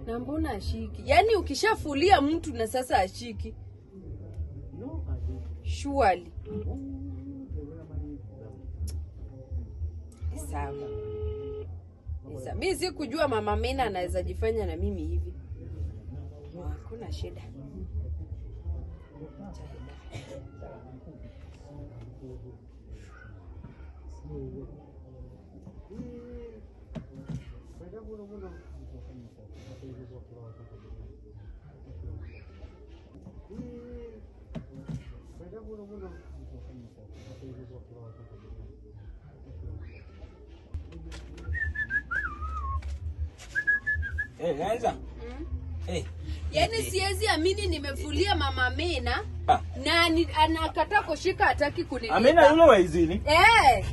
Na mbona ashiki? Yaani ukishafulia mtu na sasa ashiki. Surely. Sawa. Mimi sikujua Mama Mina anaweza jifanya na mimi hivi. Hakuna shida. Anza. Yaani siwezi amini nimefulia Mama Mina na anakataa kushika, hataki kunilipa. Amina yule wa izini?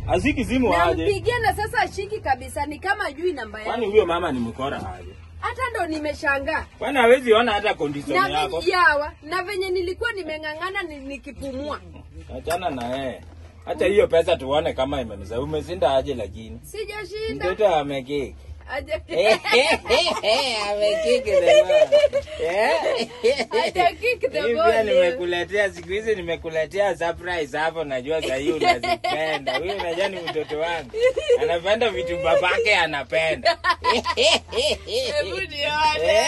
Aziki zimu aje. Nampigia na sasa ashiki kabisa, ni kama ajui namba yangu. Kwani huyo mama ni mkora aje? Hata ndo nimeshangaa. Kwani hawezi ona hata condition yako? Na venye nilikuwa nimengangana nikipumua. Achana na yeye. Acha hiyo pesa tuone kama imemeza. Umezinda aje lakini? Sijashinda. Mtoto amekiki. Aje. Amekiki leo. Aje kiki the Hivi ball. nimekuletea siku hizi nimekuletea surprise hapo, najua sasa hiyo unazipenda. Wewe unajua ni mtoto wangu. Anapenda vitu babake anapenda. Hebu nione.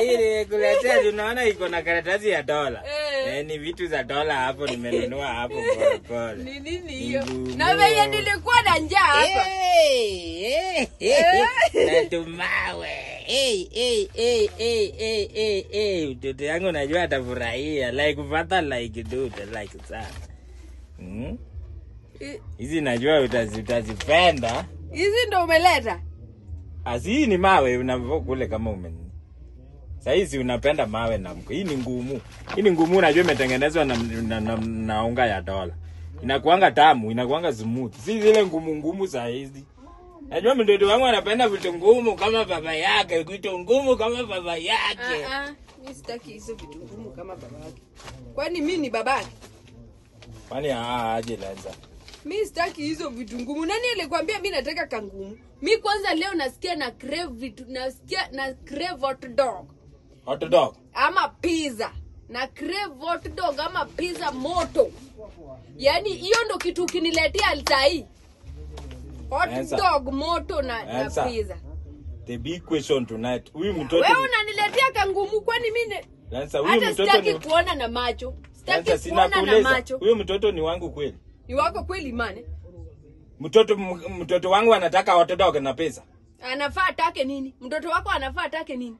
Hii nimekuletea, tunaona iko na karatasi ya dola. Ni vitu za dola hapo nimenunua hapo pole. Ni nini hiyo? Na venye nilikuwa na njaa hapa. Natumawe. Mtoto yangu najua atafurahia. Like father like dude like son. Hizi najua utazipenda. Hizi ndo umeleta? Hii ni mawe unavyo kule kama umeni. Sasa hizi unapenda mawe na mko. Hii ni ngumu. Hii ni ngumu, unajua imetengenezwa na unga ya dola. Inakuanga tamu, inakuanga smooth. Si zile ngumu za hizi. Najua mtoto wangu anapenda vitu ngumu kama baba yake, vitu ngumu kama baba yake. Mimi sitaki hizo vitu ngumu kama baba yake. Kwani mimi ni babake? Kwani aje Lanza? Mimi sitaki hizo vitu ngumu. Nani alikwambia mimi nataka kangumu? Mimi kwanza leo nasikia na crave vitu, nasikia na crave hot dog. Hot dog Ama pizza. Na crave hot dog ama pizza moto. Yaani hiyo ndo kitu kiniletea altai. Hot dog moto na pizza. The big question tonight. Huyu mtoto wewe unaniletea kangumu, kwani mimi Lanza huyu mtoto sitaki kuona na macho. Sitaki kuona na macho. Huyu mtoto ni wangu kweli? Ni wako kweli mane? Mtoto wangu anataka hot dog na pesa. Anafaa atake nini? Mtoto wako anafaa atake nini?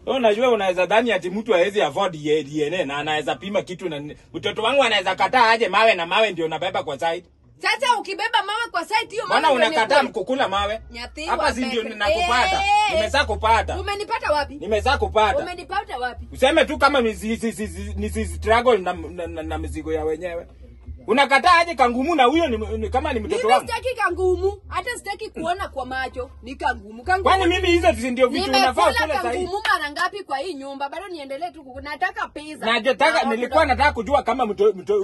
Wewe unajua unaweza dhani ati mtu hawezi afford DNA na anaweza pima kitu na mtoto wangu anaweza kataa aje mawe na mawe ndio unabeba kwa site. Sasa ukibeba mawe kwa site hiyo mawe unakataa mkukula mawe. Hapa si ndio ninakupata. Nimeza kupata. Umenipata wapi? Nimeza kupata. Umenipata wapi? Useme tu kama ni struggle na mizigo ya wenyewe. Unakataa aje kangumu na huyo ni kama ni mtoto wangu. Mimi sitaki kangumu, hata sitaki kuona kwa macho. Ni kangumu. Kwani mimi hizo ndio vitu unafaa kula sasa hivi? Kangumu mara ngapi kwa hii nyumba? Bado niendelee tu nataka pesa. Nilikuwa nataka kujua kama huyo mtoto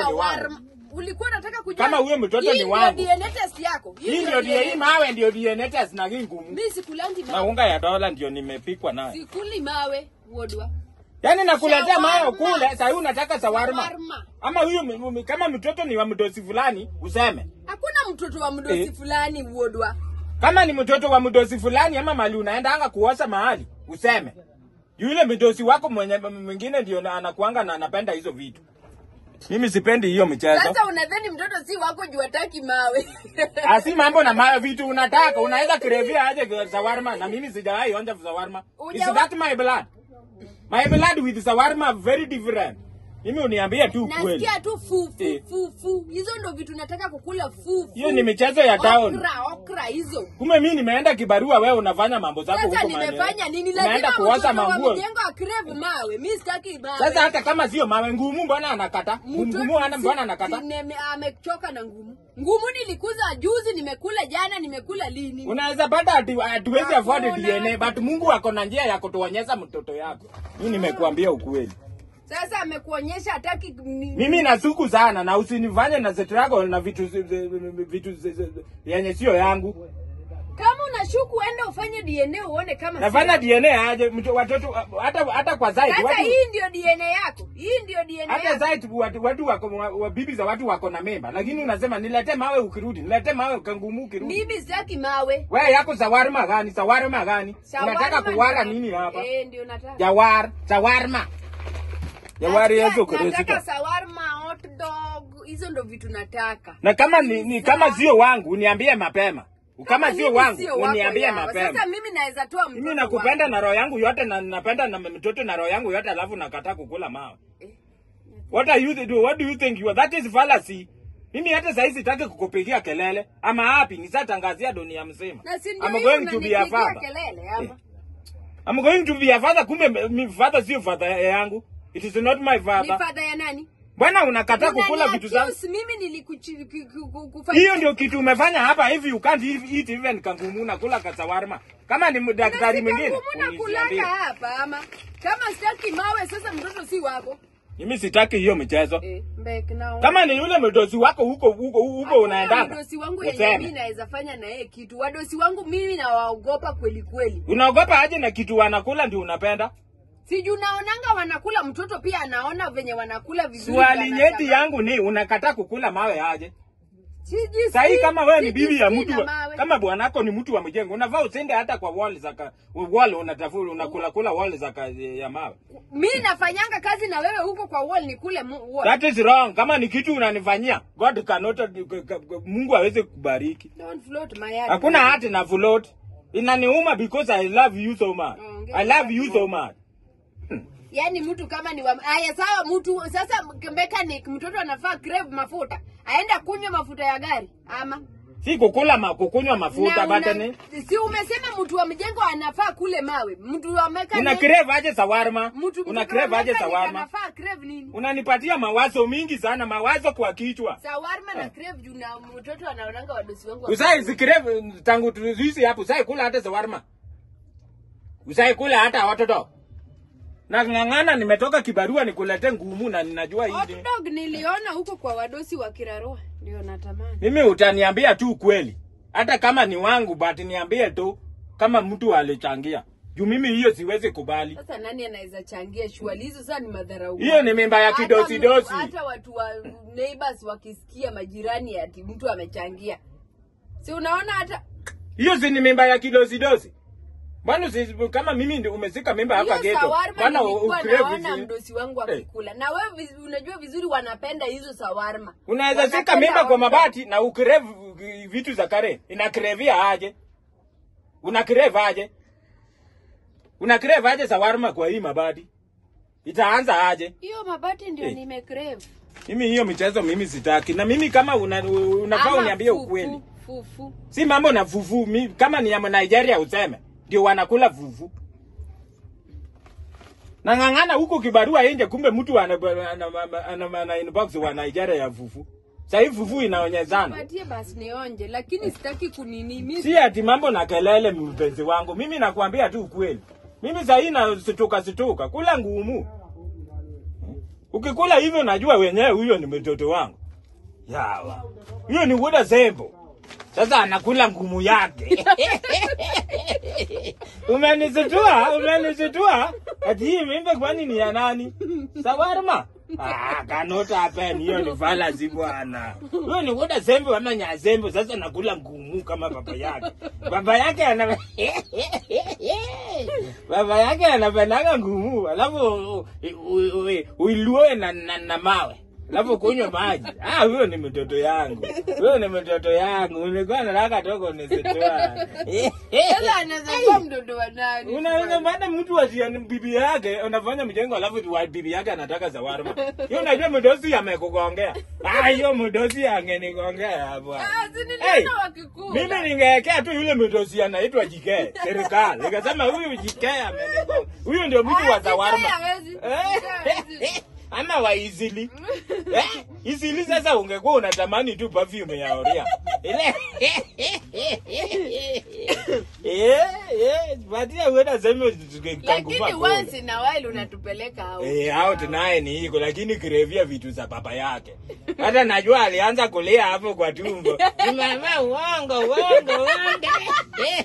ni wangu. Ulikuwa unataka kujua kama huyo mtoto ni wangu. Hii ndio DNA test yako. Hii ndio hii mawe ndio DNA test na ngumu. Mimi sikulangi mawe. Na unga ya dola ndio nimepikwa nayo. Sikuli mawe, wodwa. Yaani nakuletea mawe kule, sasa hivi unataka shawarma. Ama huyo kama mtoto ni wa mdosi fulani, useme. Hakuna mtoto wa mdosi fulani, wodwa. Kama ni mtoto wa mdosi fulani ama mali unaenda anga kuosa mahali, useme. Yule mdosi wako mwingine ndio anakuanga na anapenda hizo vitu. Mimi sipendi hiyo mchezo. Sasa unadhani mtoto si wako juu hataki mawe? Asi mambo na mawe vitu unataka, unaweza krevia aje shawarma na mimi sijawahi onja shawarma. Is that my blood? My blood with shawarma very different. Mimi uniambia tu kweli. Nasikia tu fu. Hizo ndo vitu nataka kukula fu. Hiyo ni michezo ya town. Okra hizo. Kume mimi nimeenda kibarua, wewe unafanya mambo zako huko maana. Sasa nimefanya nini? Naenda kuosha manguo. Mjengo crave mawe. Mimi sitaki mawe. Sasa hata kama sio mawe ngumu mbona anakata? Ngumu ana mbona anakata? Amechoka na ngumu. Ngumu nilikuza juzi, nimekula jana, nimekula lini? Unaweza pata hatuwezi afford DNA, but Mungu ako na njia ya kutuonyesha mtoto yako. Mimi nimekuambia ukweli. Sasa amekuonyesha hataki mimi nasuku sana na usinifanye na struggle na vitu yenye sio yangu. Kama nashuku enda ufanye DNA uone kama nafanya DNA aje watoto hata kwa zaidi watu. Hii ndio DNA yako. Hii ndio DNA hata yako. zaidi watu wako bibi za watu wako na mimba, lakini unasema nilete mawe ukirudi, nilete mawe kangumu ukirudi. Mimi sitaki mawe. Wewe yako shawarma gani? Shawarma gani? Unataka kuwala nini hapa? Ndio nataka. Shawarma. Jawari hizo kwa nataka shawarma, hot dog, hizo ndo vitu nataka. Na kama ni kama sio wangu uniambie mapema. Kama sio wangu uniambie mapema. Sasa mimi naweza toa mtoto. Mimi nakupenda na roho yangu yote na napenda na mtoto na roho yangu yote, alafu nakataa kukula mawe. What do you think you are? That is fallacy. Mimi hata sasa sitaki kukupigia kelele. Ama hapi nisatangazia dunia mzima. I'm going to be a father. I'm going to be a father, kumbe mi father sio father yangu. It is not my father. Ni father ya nani? Bwana unakataa kukula vitu zangu. Mimi nilikufanya. Hiyo ndio kitu umefanya hapa hivi, you can't eat even kangumu na kula kasawarma. Kama ni daktari mwingine uniambie hapa ama kama sitaki mawe sasa mtoto si wako. Mimi sitaki hiyo michezo. Kama ni yule mdosi wako huko unaendanga. Mdosi wangu yeye mimi naweza fanya na yeye kitu. Wadosi wangu mimi nawaogopa kweli kweli. Unaogopa aje na kitu wanakula ndio unapenda? Siju unaonanga wanakula, mtoto pia anaona venye wanakula vizuri. Swali nyeti yangu ni unakataa kukula mawe aje? Sahi kama wewe ni bibi ya mtu, kama bwanako ni mtu wa mjengo, unavaa usende hata kwa wall unatafuta unakula wall ya mawe. Mimi nafanyanga kazi na wewe huko kwa wall nikule wall. That is wrong. Kama ni kitu unanifanyia, God cannot, Mungu hawezi kubariki. Don't float my heart. Hakuna hati na float. Inaniuma because I love you so much. I love you so much. Yaani mtu kama ni haya sawa, mtu sasa mechanic mtoto anafaa crave mafuta. Aenda kunywa mafuta ya gari ama si kukunywa mafuta batani. Si umesema mtu wa mjengo anafaa kule mawe. Mtu wa mechanic una crave aje shawarma? Una crave aje shawarma? Anafaa crave nini? Unanipatia mawazo mingi sana, mawazo kwa kichwa. Shawarma na crave juu na mtoto anaonanga wadosi wangu. Usai crave tangu tuzizi hapo, usai kula hata shawarma. Usai kula hata watoto. Na ngangana nimetoka kibarua nikulete ngumu na ninajua hili. Hot dog niliona huko kwa wadosi wa Kiraroa ndio natamani. Mimi utaniambia tu kweli. Hata kama ni wangu but niambie tu kama mtu alichangia. Juu mimi hiyo siwezi kubali. Sasa nani anaweza changia shughuli hizo? Sasa ni madharau. Hiyo ni mimba ya kidosi. Hata watu wa neighbors wakisikia majirani ati mtu amechangia. Si unaona hata hiyo si ni mimba ya kidosi. Bwana kama mimi ndio umesika mimba hapa ghetto. Bwana unaona mdosi wangu akikula. Na wewe unajua vizuri wanapenda hizo shawarma. Unaweza sika mimba kwa mabati na ukreve vitu za kare. Inakrevia aje? Unakreve aje shawarma kwa hii mabati? Itaanza aje? Hiyo mabati ndio nimekreve. Mimi hiyo michezo mimi sitaki. Na mimi kama unafaa uniambie ukweli. Fufu. Si mambo na fufu. Kama ni ya Nigeria useme. Ndio wanakula vuvu. Na ngangana huko kibarua nje, kumbe mtu ana inbox wa Nigeria ya vuvu. Sasa hivi vuvu inaonyezana. Patie basi nionje, lakini sitaki kunini mimi. Si ati mambo na kelele mpenzi wangu. Mimi nakwambia tu ukweli. Mimi sasa hii na situka kula ngumu. Ukikula hivyo najua wenyewe huyo ni mtoto wangu. Yawa. Huyo ni woda sembo. Sasa anakula ngumu yake. Umenizitua. Ati hii mimba kwani ni ya nani? Shawarma. Kanota happen, hiyo ni fallacy bwana. Huyo ni woda sembe ama nyazembe, sasa nakula ngumu kama baba yake. Baba yake anapenda ngumu, alafu uilue na mawe. Alafu kunywa maji. Huyo ni mtoto yangu. Nilikuwa nataka toko nisitoa. Sasa anaweza mtoto wa nani? Unaweza baada mtu asiye bibi yake unafanya mjengo alafu bibi yake anataka shawarma. Hiyo unajua mdosi amekugongea. Hiyo mdosi angenigongea bwana. Mimi ningewekea tu yule mdosi anaitwa Jike, serikali. Nikasema huyu Jike amenigongea. Huyu ndio mtu wa shawarma. Ama wa Easily. Easily sasa ungekuwa unatamani tu perfume ya Oria. Batia uenda sema lakini once in a while unatupeleka out. Out naye ni hiko, lakini kirevia vitu za baba yake. Hata najua alianza kulia hapo kwa tumbo. Mama uongo.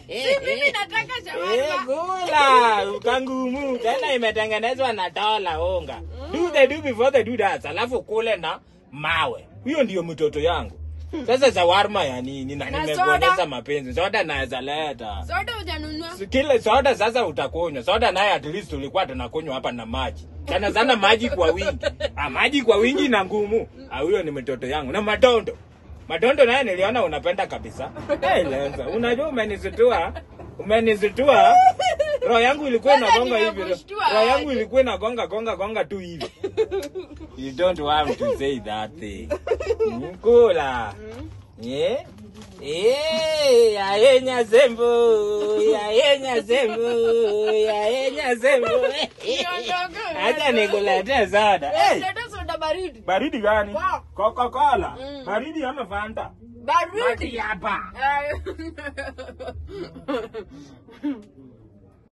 Si Kula kangumu tena imetengenezwa na dola unga. Do before they do that. Alafu kule na mawe. Huyo ndio mtoto yangu. Sasa shawarma ya nini na nimekuonyesha mapenzi. Soda naweza leta. Soda hujanunua? Kile soda sasa utakunywa. Soda naye at least tulikuwa tunakunywa hapa na maji. Sana maji kwa wingi. Maji kwa wingi na ngumu. Huyo ni mtoto yangu. Na madondo. Madondo naye niliona unapenda kabisa. Lenza. Unajua umenizitua. Roho yangu ilikuwa inagonga hivi. Roho yangu ilikuwa inagonga tu hivi. You don't want to say that thing. Kula. Yeah. Yaenya zembo. Acha nikuletee soda. Leta soda baridi. Baridi gani? Coca-Cola. Baridi ama Fanta? Baridi hapa.